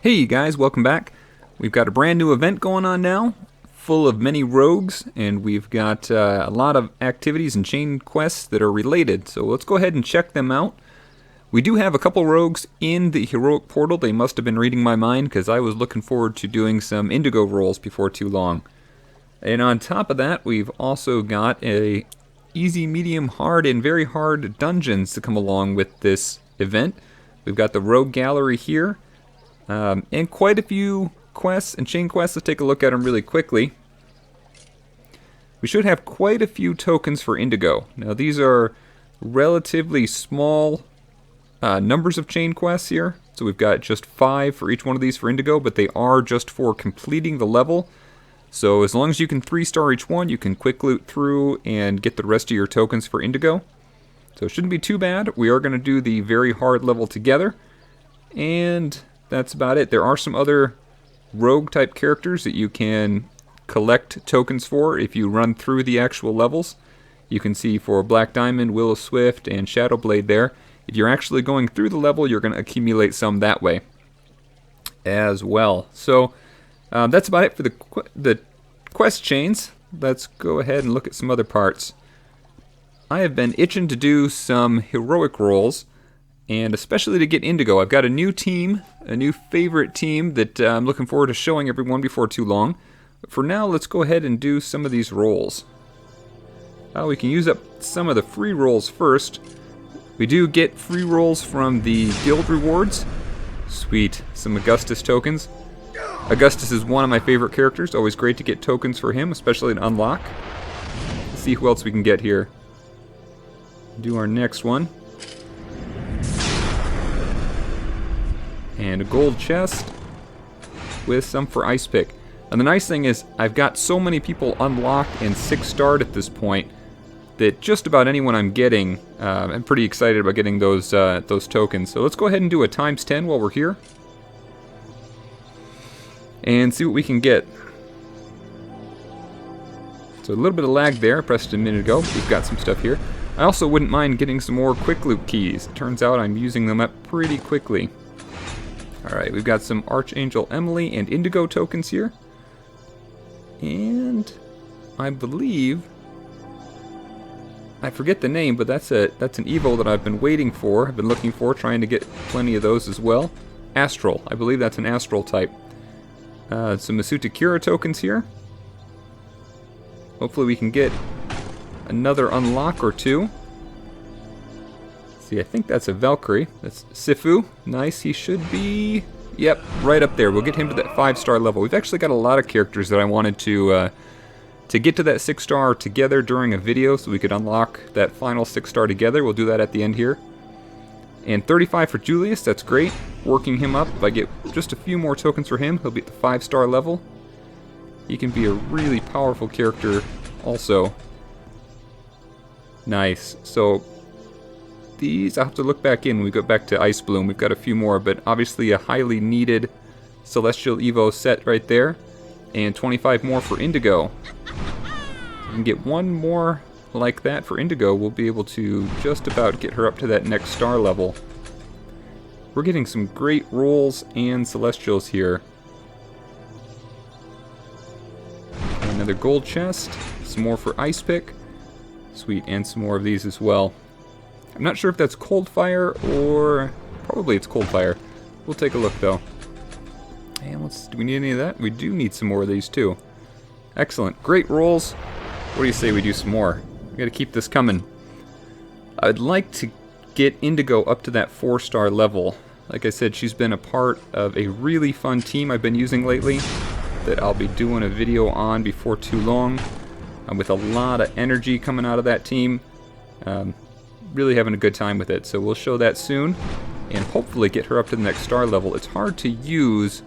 Hey guys, welcome back. We've got a brand new event going on now, full of many rogues, and we've got a lot of activities and chain quests that are related. So let's go ahead and check them out. We do have a couple rogues in the heroic portal. They must have been reading my mind because I was looking forward to doing some Indigo rolls before too long. And on top of that, we've also got a easy, medium, hard, and very hard dungeons to come along with this event. We've got the rogue gallery here. And quite a few quests and chain quests. Let's take a look at them really quickly. We should have quite a few tokens for Indigo. Now these are relatively small numbers of chain quests here. So we've got just 5 for each one of these for Indigo, but they are just for completing the level. So as long as you can 3-star each one, you can quick loot through and get the rest of your tokens for Indigo. So it shouldn't be too bad. We are going to do the very hard level together. And that's about it. There are some other rogue type characters that you can collect tokens for if you run through the actual levels. You can see for Black Diamond, Willow Swift, and Shadowblade there. If you're actually going through the level, you're going to accumulate some that way as well. So that's about it for the quest chains. Let's go ahead and look at some other parts. I have been itching to do some heroic rolls, and especially to get Indigo. I've got a new team, a new favorite team that I'm looking forward to showing everyone before too long. But for now, let's go ahead and do some of these rolls. We can use up some of the free rolls first. We do get free rolls from the guild rewards. Sweet, some Augustus tokens. Augustus is one of my favorite characters. Always great to get tokens for him, especially to unlock. Let's see who else we can get here. Do our next one. And a gold chest with some for Ice Pick. And the nice thing is I've got so many people unlocked and 6-starred at this point that just about anyone I'm getting, I'm pretty excited about getting those tokens. So let's go ahead and do a ×10 while we're here and see what we can get. So a little bit of lag there. I pressed it a minute ago. We've got some stuff here. I also wouldn't mind getting some more quick loot keys. It turns out I'm using them up pretty quickly. Alright, we've got some Archangel Emily and Indigo tokens here. And I believe, I forget the name, but that's an Evo that I've been waiting for. I've been looking for, trying to get plenty of those as well. Astral, I believe that's an Astral type. Some Masuta Kira tokens here. Hopefully we can get another unlock or two. See, I think that's a Valkyrie. That's Sifu. Nice, he should be, yep, right up there. We'll get him to that 5-star level. We've actually got a lot of characters that I wanted to get to that 6-star together during a video so we could unlock that final 6-star together. We'll do that at the end here. And 35 for Julius, that's great. Working him up. If I get just a few more tokens for him, he'll be at the 5-star level. He can be a really powerful character also. Nice. So these, I'll have to look back in when we go back to Ice Bloom. We've got a few more, but obviously a highly needed Celestial Evo set right there. And 25 more for Indigo. If we can get one more like that for Indigo, we'll be able to just about get her up to that next star level. We're getting some great rolls and Celestials here. Another gold chest. Some more for Ice Pick. Sweet, and some more of these as well. I'm not sure if that's Cold Fire or probably it's Cold Fire. We'll take a look though. And do we need any of that? We do need some more of these too. Excellent. Great rolls. What do you say we do some more? We gotta keep this coming. I'd like to get Indigo up to that 4-star level. Like I said, she's been a part of a really fun team I've been using lately that I'll be doing a video on before too long. With a lot of energy coming out of that team. Really having a good time with it. So we'll show that soon and hopefully get her up to the next star level. It's hard to use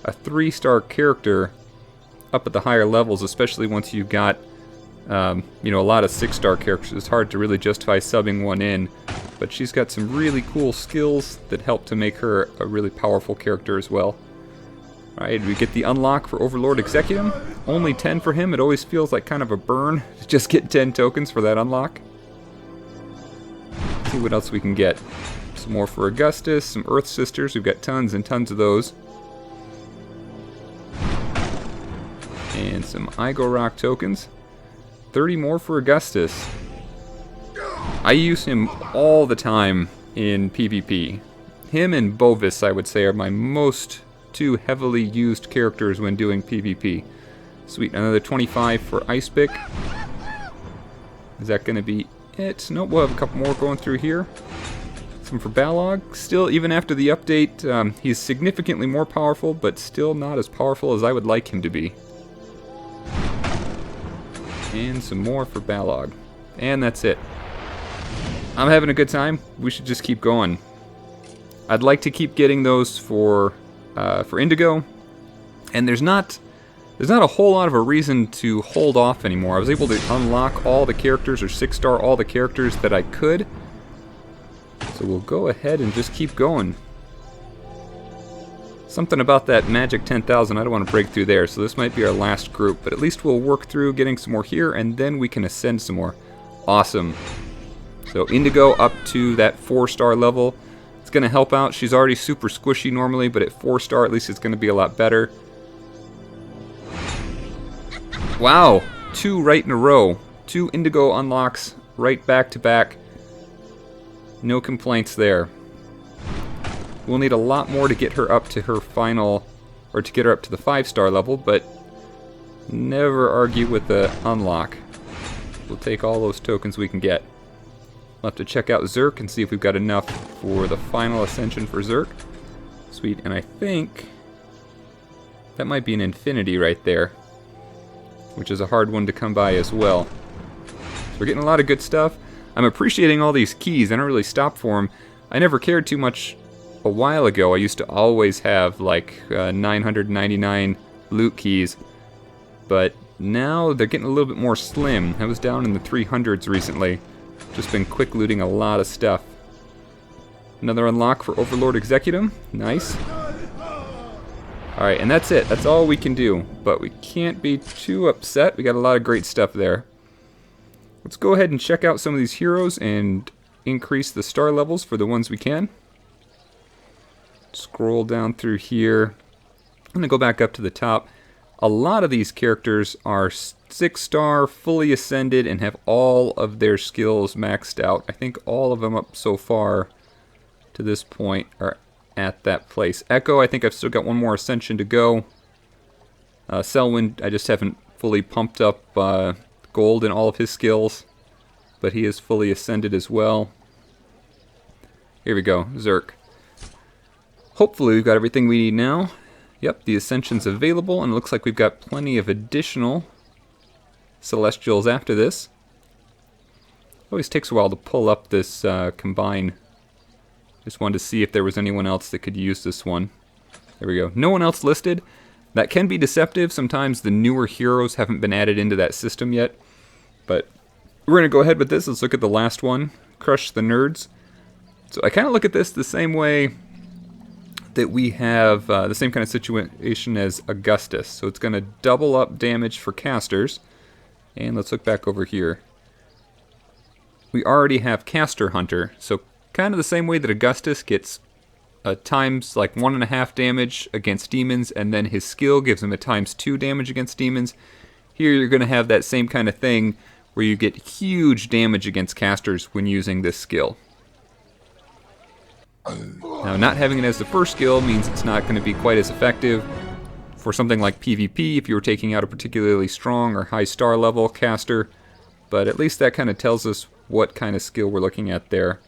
a 3-star character up at the higher levels, especially once you've got a lot of 6-star characters. It's hard to really justify subbing one in, but she's got some really cool skills that help to make her a really powerful character as well. Alright, we get the unlock for Overlord Executum. Only 10 for him. It always feels like kind of a burn to just get 10 tokens for that unlock. Let's see what else we can get. Some more for Augustus, some Earth Sisters. We've got tons and tons of those. And some Igo Rock tokens. 30 more for Augustus. I use him all the time in PvP. Him and Bovis, I would say, are my most two heavily used characters when doing PvP. Sweet, another 25 for Icepick. Is that going to be it? Nope, we'll have a couple more going through here. Some for Balog. Still, even after the update, he's significantly more powerful, but still not as powerful as I would like him to be. And some more for Balog. And that's it. I'm having a good time. We should just keep going. I'd like to keep getting those for Indigo. And there's not a whole lot of a reason to hold off anymore. I was able to unlock all the characters, or 6-star all the characters that I could. So we'll go ahead and just keep going. Something about that magic 10,000, I don't want to break through there, so this might be our last group. But at least we'll work through getting some more here, and then we can ascend some more. Awesome. So Indigo up to that 4-star level. It's going to help out. She's already super squishy normally, but at 4-star at least it's going to be a lot better. Wow, 2 right in a row. 2 Indigo unlocks right back to back. No complaints there. We'll need a lot more to get her up to her final, or to get her up to the 5-star level, but never argue with the unlock. We'll take all those tokens we can get. We'll have to check out Zerk and see if we've got enough for the final ascension for Zerk. Sweet, and I think that might be an infinity right there, which is a hard one to come by as well. So we're getting a lot of good stuff. I'm appreciating all these keys. I don't really stop for them. I never cared too much a while ago. I used to always have like 999 loot keys, but now they're getting a little bit more slim. I was down in the 300s recently. Just been quick looting a lot of stuff. Another unlock for Overlord Executum. Nice. Alright, and that's it. That's all we can do. But we can't be too upset. We got a lot of great stuff there. Let's go ahead and check out some of these heroes and increase the star levels for the ones we can. Scroll down through here. I'm going to go back up to the top. A lot of these characters are 6-star, fully ascended, and have all of their skills maxed out. I think all of them up so far to this point are at that place. Echo, I think I've still got one more ascension to go. Selwyn, I just haven't fully pumped up gold in all of his skills, but he is fully ascended as well. Here we go, Zerk. Hopefully we've got everything we need now. Yep, the Ascension's available, and it looks like we've got plenty of additional Celestials after this. Always takes a while to pull up this combine. Just wanted to see if there was anyone else that could use this one. There we go. No one else listed. That can be deceptive. Sometimes the newer heroes haven't been added into that system yet. But we're going to go ahead with this. Let's look at the last one. Crush the Nerds. So I kind of look at this the same way that we have the same kind of situation as Augustus. So it's going to double up damage for casters. And let's look back over here. We already have Caster Hunter. So kind of the same way that Augustus gets times like 1.5 damage against demons, and then his skill gives him a times 2 damage against demons. Here you're going to have that same kind of thing where you get huge damage against casters when using this skill. Now, not having it as the first skill means it's not going to be quite as effective for something like PvP if you were taking out a particularly strong or high star level caster, but at least that kind of tells us what kind of skill we're looking at there.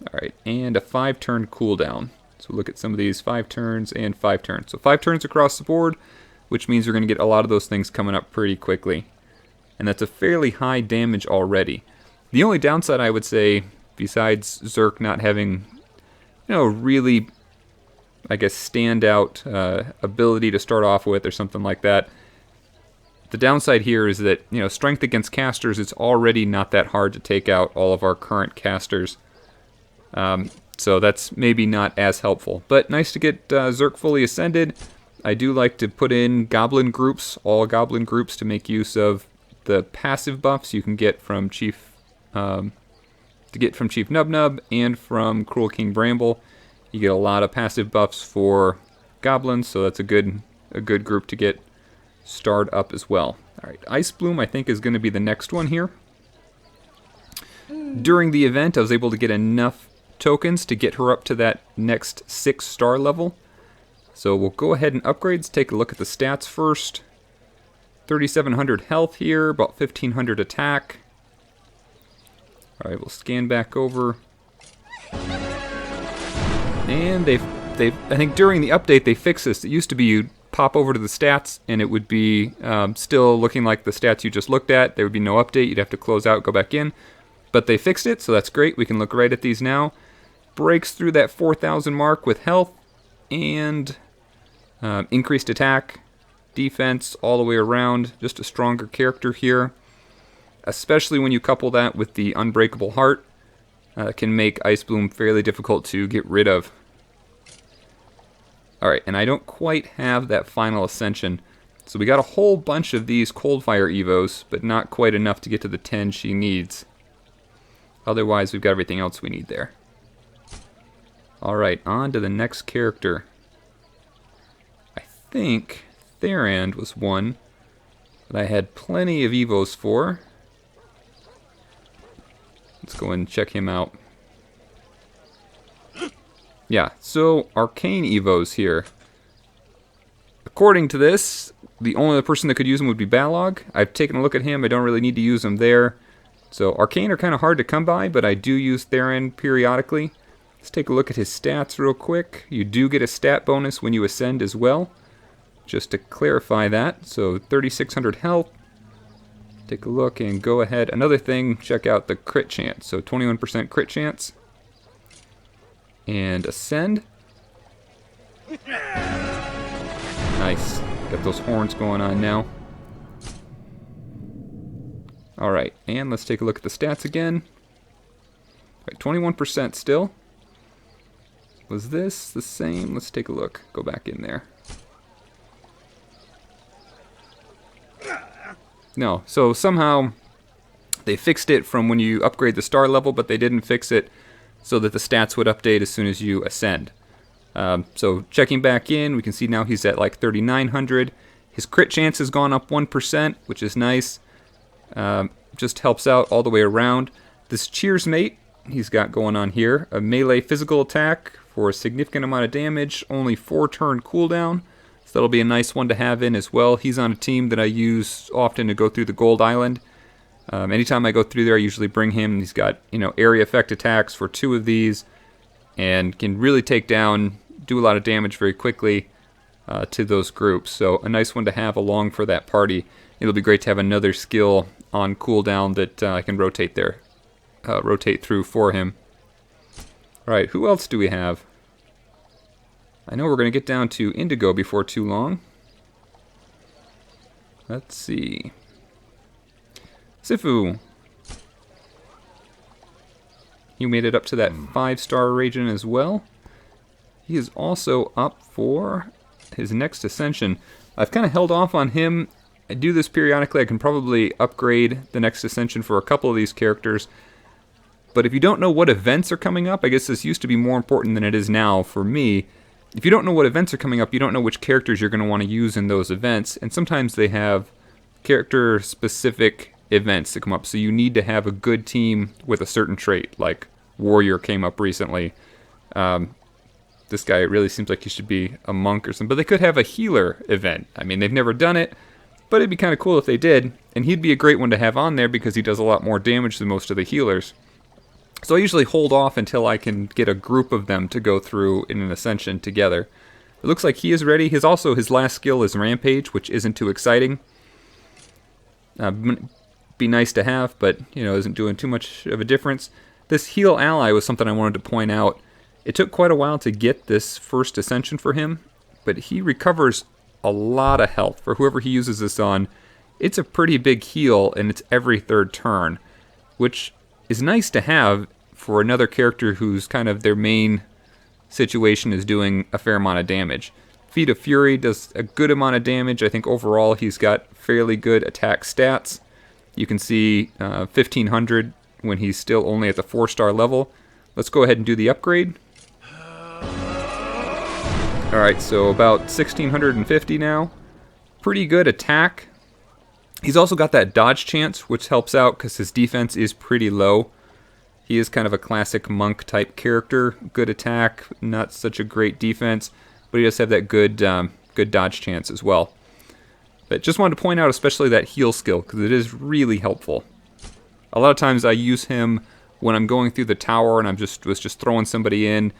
Alright, and a 5-turn cooldown. So look at some of these 5 turns and 5 turns. So 5 turns across the board, which means we're going to get a lot of those things coming up pretty quickly. And that's a fairly high damage already. The only downside, I would say, besides Zerk not having, really, I guess, standout ability to start off with or something like that, the downside here is that, strength against casters, it's already not that hard to take out all of our current casters. So that's maybe not as helpful. But nice to get Zerk fully ascended. I do like to put in goblin groups, all goblin groups, to make use of the passive buffs you can get from Chief Nubnub and from Cruel King Bramble. You get a lot of passive buffs for goblins, so that's a good group to get starred up as well. Alright, Ice Bloom I think is going to be the next one here. During the event I was able to get enough tokens to get her up to that next 6-star level. So we'll go ahead and upgrade. Let's take a look at the stats first. 3,700 health here, about 1,500 attack. Alright, we'll scan back over. And they've I think during the update they fixed this. It used to be you'd pop over to the stats and it would be still looking like the stats you just looked at. There would be no update. You'd have to close out, go back in. But they fixed it, so that's great. We can look right at these now. Breaks through that 4,000 mark with health and increased attack, defense, all the way around. Just a stronger character here. Especially when you couple that with the Unbreakable Heart. Can make Ice Bloom fairly difficult to get rid of. Alright, and I don't quite have that final ascension. So we got a whole bunch of these Coldfire Evos, but not quite enough to get to the 10 she needs. Otherwise, we've got everything else we need there. Alright, on to the next character. I think Theand was one that I had plenty of Evos for. Let's go and check him out. Yeah, so Arcane Evos here. According to this, the only other person that could use them would be Balog. I've taken a look at him. I don't really need to use him there. So Arcane are kind of hard to come by, but I do use Theand periodically. Let's take a look at his stats real quick. You do get a stat bonus when you ascend as well. Just to clarify that. So 3,600 health. Take a look and go ahead. Another thing, check out the crit chance. So 21% crit chance. And ascend. Nice. Got those horns going on now. Alright, and let's take a look at the stats again. Right, 21% still. Was this the same? Let's take a look. Go back in there. No, so somehow they fixed it from when you upgrade the star level, but they didn't fix it so that the stats would update as soon as you ascend. So checking back in, we can see now he's at like 3,900. His crit chance has gone up 1%, which is nice. Just helps out all the way around. This Cheers Mate he's got going on here. A melee physical attack for a significant amount of damage, only 4-turn cooldown. So that'll be a nice one to have in as well. He's on a team that I use often to go through the Gold Island. Anytime I go through there, I usually bring him. He's got, area effect attacks for 2 of these, and can really take down, do a lot of damage very quickly to those groups. So a nice one to have along for that party. It'll be great to have another skill on cooldown that I can rotate there, rotate through for him. All right, who else do we have? I know we're going to get down to Indigo before too long. Let's see. Sifu. He made it up to that 5-star region as well. He is also up for his next ascension. I've kind of held off on him. I do this periodically. I can probably upgrade the next ascension for a couple of these characters. But if you don't know what events are coming up, I guess this used to be more important than it is now for me. If you don't know what events are coming up, you don't know which characters you're going to want to use in those events. And sometimes they have character-specific events that come up. So you need to have a good team with a certain trait, like Warrior came up recently. This guy really seems like he should be a monk or something. But they could have a healer event. I mean, they've never done it, but it'd be kind of cool if they did. And he'd be a great one to have on there because he does a lot more damage than most of the healers. So I usually hold off until I can get a group of them to go through in an ascension together. It looks like he is ready. His last skill is Rampage, which isn't too exciting. Be nice to have, but isn't doing too much of a difference. This heal ally was something I wanted to point out. It took quite a while to get this first ascension for him, but he recovers a lot of health for whoever he uses this on. It's a pretty big heal, and it's every 3rd turn, which is nice to have for another character who's kind of their main situation is doing a fair amount of damage. Feet of Fury does a good amount of damage. I think overall he's got fairly good attack stats. You can see 1,500 when he's still only at the 4-star level. Let's go ahead and do the upgrade. Alright, so about 1,650 now. pretty good attack. He's also got that dodge chance, which helps out because his defense is pretty low. He is kind of a classic monk type character. Good attack, not such a great defense, but he does have that good dodge chance as well. But just wanted to point out especially that heal skill because it is really helpful. A lot of times I use him when I'm going through the tower and was just throwing somebody in.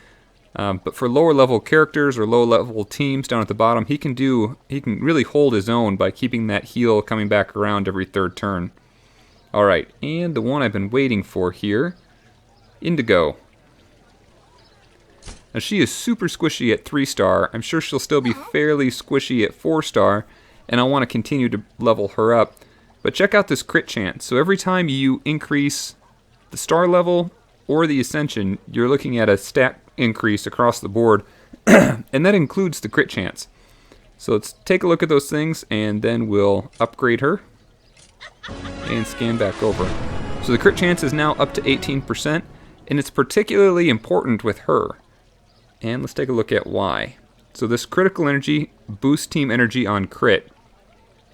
But for lower level characters or low level teams down at the bottom, he can really hold his own by keeping that heal coming back around every third turn. Alright, and the one I've been waiting for here, Indigo. Now she is super squishy at 3-star. I'm sure she'll still be fairly squishy at 4-star, and I want to continue to level her up. But check out this crit chance. So every time you increase the star level or the ascension, you're looking at a stat increase across the board, and that includes the crit chance. So let's take a look at those things, and then we'll upgrade her and scan back over. So the crit chance is now up to 18%, and it's particularly important with her. And let's take a look at why. So this critical energy boosts team energy on crit.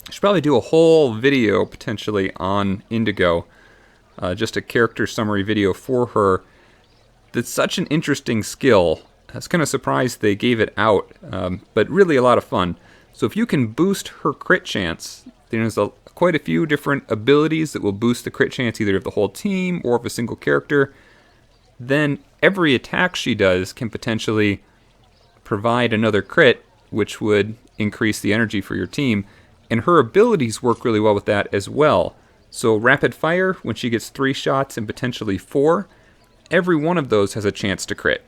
I should probably do a whole video potentially on Indigo, just a character summary video for her. That's such an interesting skill. I was kind of surprised they gave it out, but really a lot of fun. So if you can boost her crit chance, there's quite a few different abilities that will boost the crit chance either of the whole team or of a single character. Then every attack she does can potentially provide another crit, which would increase the energy for your team. And her abilities work really well with that as well. So rapid fire, when she gets 3 shots and potentially 4, every one of those has a chance to crit.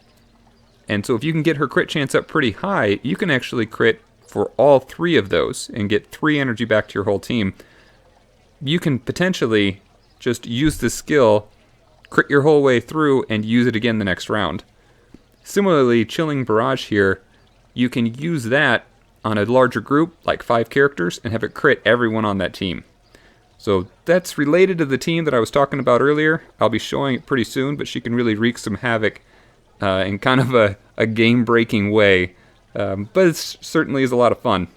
And so if you can get her crit chance up pretty high, you can actually crit for all 3 of those and get 3 energy back to your whole team. You can potentially just use this skill, crit your whole way through, and use it again the next round. Similarly, Chilling Barrage here, you can use that on a larger group, like 5 characters, and have it crit everyone on that team. So that's related to the team that I was talking about earlier. I'll be showing it pretty soon, but she can really wreak some havoc in kind of a game-breaking way. But it certainly is a lot of fun.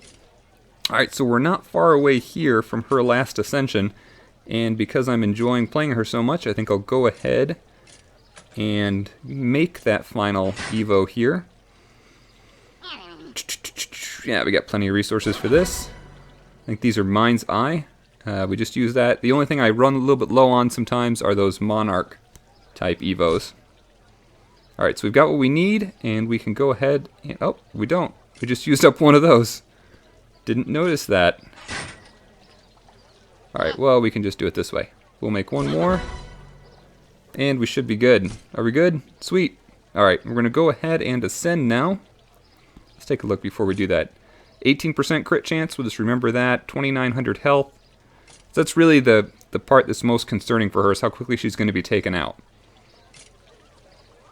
Alright, so we're not far away here from her last ascension, and because I'm enjoying playing her so much, I think I'll go ahead and make that final Evo here. Yeah, we got plenty of resources for this. I think these are Mind's Eye. We just use that. The only thing I run a little bit low on sometimes are those Monarch type Evos. Alright, so we've got what we need, and we can go ahead and... Oh, we don't. We just used up one of those. Didn't notice that. Alright, well, we can just do it this way. We'll make one more, and we should be good. Are we good? Sweet. Alright, we're going to go ahead and ascend now. Let's take a look before we do that. 18% crit chance, we'll just remember that. 2,900 health. So that's really the part that's most concerning for her, is how quickly she's going to be taken out.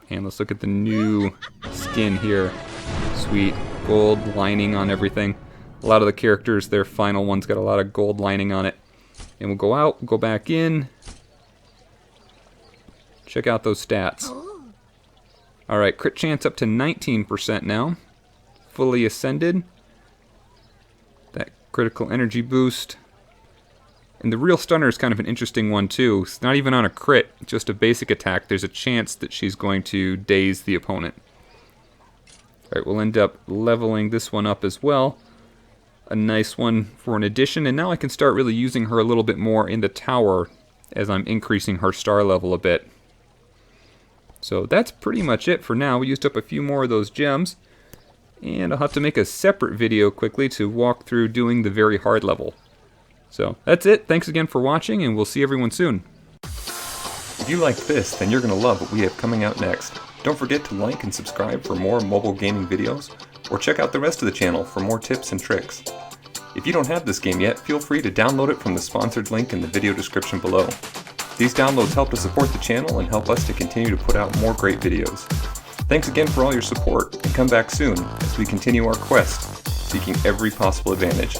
And let's look at the new skin here. Sweet. Gold lining on everything. A lot of the characters, their final one's got a lot of gold lining on it. And we'll go out, go back in. Check out those stats. Alright, crit chance up to 19% now. Fully ascended. That critical energy boost. And the real stunner is kind of an interesting one too. It's not even on a crit, just a basic attack. There's a chance that she's going to daze the opponent. Alright, we'll end up leveling this one up as well. A nice one for an addition, and now I can start really using her a little bit more in the tower as I'm increasing her star level a bit. So that's pretty much it for now. We used up a few more of those gems, and I'll have to make a separate video quickly to walk through doing the very hard level. So that's it. Thanks again for watching, and we'll see everyone soon. If you like this, then you're going to love what we have coming out next. Don't forget to like and subscribe for more mobile gaming videos, or check out the rest of the channel for more tips and tricks. If you don't have this game yet, feel free to download it from the sponsored link in the video description below. These downloads help to support the channel and help us to continue to put out more great videos. Thanks again for all your support, and come back soon as we continue our quest, seeking every possible advantage.